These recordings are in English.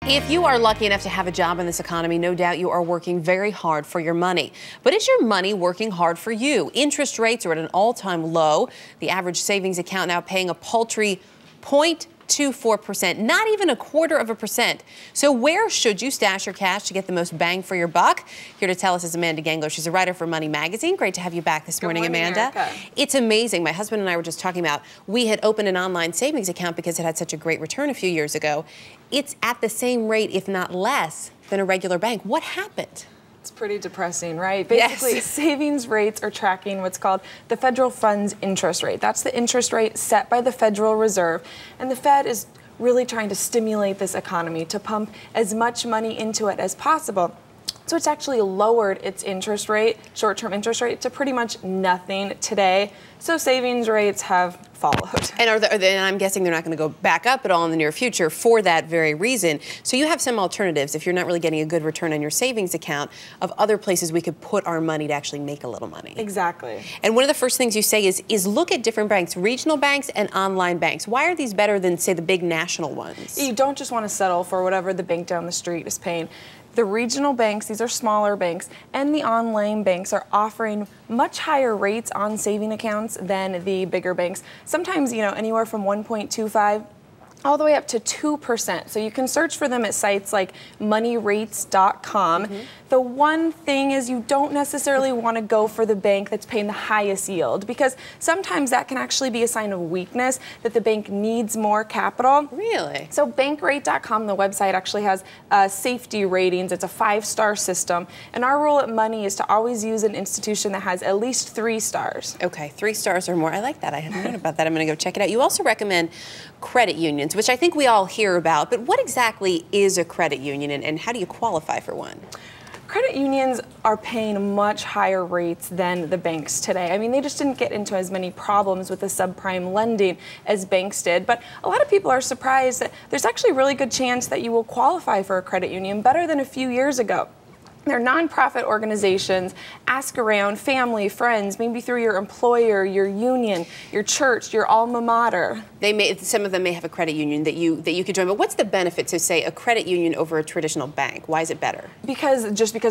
If you are lucky enough to have a job in this economy, no doubt you are working very hard for your money. But is your money working hard for you? Interest rates are at an all-time low. The average savings account now paying a paltry 0.24%, not even 1/4%. So where should you stash your cash to get the most bang for your buck? Here to tell us is Amanda Gengler. She's a writer for Money Magazine. Great to have you back this morning, Amanda. Erica. It's amazing. My husband and I were just talking about, we had opened an online savings account because it had such a great return a few years ago. It's at the same rate, if not less, than a regular bank. What happened? It's pretty depressing, right? Basically, Yes. savings rates are tracking what's called the federal funds interest rate. That's the interest rate set by the Federal Reserve. And the Fed is really trying to stimulate this economy to pump as much money into it as possible. So it's actually lowered its interest rate, short-term interest rate, to pretty much nothing today. So savings rates have followed. And I'm guessing they're not going to go back up at all in the near future for that very reason. So you have some alternatives if you're not really getting a good return on your savings account of other places we could put our money to actually make a little money. Exactly. And one of the first things you say is look at different banks, regional banks and online banks. Why are these better than, say, the big national ones? You don't just want to settle for whatever the bank down the street is paying. The regional banks, these are smaller banks, and the online banks are offering much higher rates on saving accounts than the bigger banks. Sometimes, anywhere from 1.25 all the way up to 2%. So you can search for them at sites like moneyrates.com. The one thing is you don't necessarily want to go for the bank that's paying the highest yield, because sometimes that can actually be a sign of weakness, that the bank needs more capital. Really? So bankrate.com, the website, actually has safety ratings. It's a 5-star system. And our rule at Money is to always use an institution that has at least 3 stars. Okay, 3 stars or more. I like that. I hadn't known about that. I'm going to go check it out. You also recommend credit unions, which I think we all hear about. But what exactly is a credit union, and how do you qualify for one? Credit unions are paying much higher rates than the banks today. I mean, they just didn't get into as many problems with the subprime lending as banks did. But a lot of people are surprised that there's actually a really good chance that you will qualify for a credit union, better than a few years ago. They're nonprofit organizations. Ask around, family, friends, maybe through your employer, your union, your church, your alma mater. Some of them may have a credit union that you could join. But what's the benefit to, say, a credit union over a traditional bank? Why is it better? Because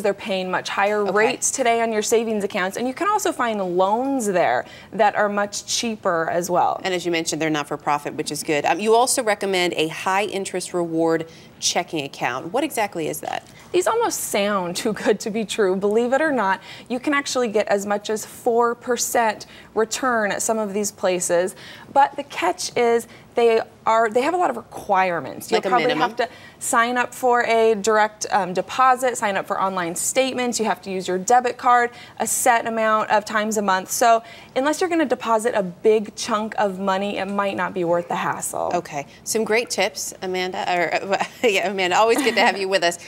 they're paying much higher rates today on your savings accounts, and you can also find loans there that are much cheaper as well. And as you mentioned, they're not for profit, which is good. You also recommend a high interest reward checking account. What exactly is that? These almost sound too good to be true. Believe it or not, you can actually get as much as 4% return at some of these places. But the catch is they have a lot of requirements. You'll probably have to sign up for a direct deposit, sign up for online statements. You have to use your debit card a set amount of times a month. So unless you're going to deposit a big chunk of money, it might not be worth the hassle. Okay, some great tips, Amanda. Amanda, always good to have you with us.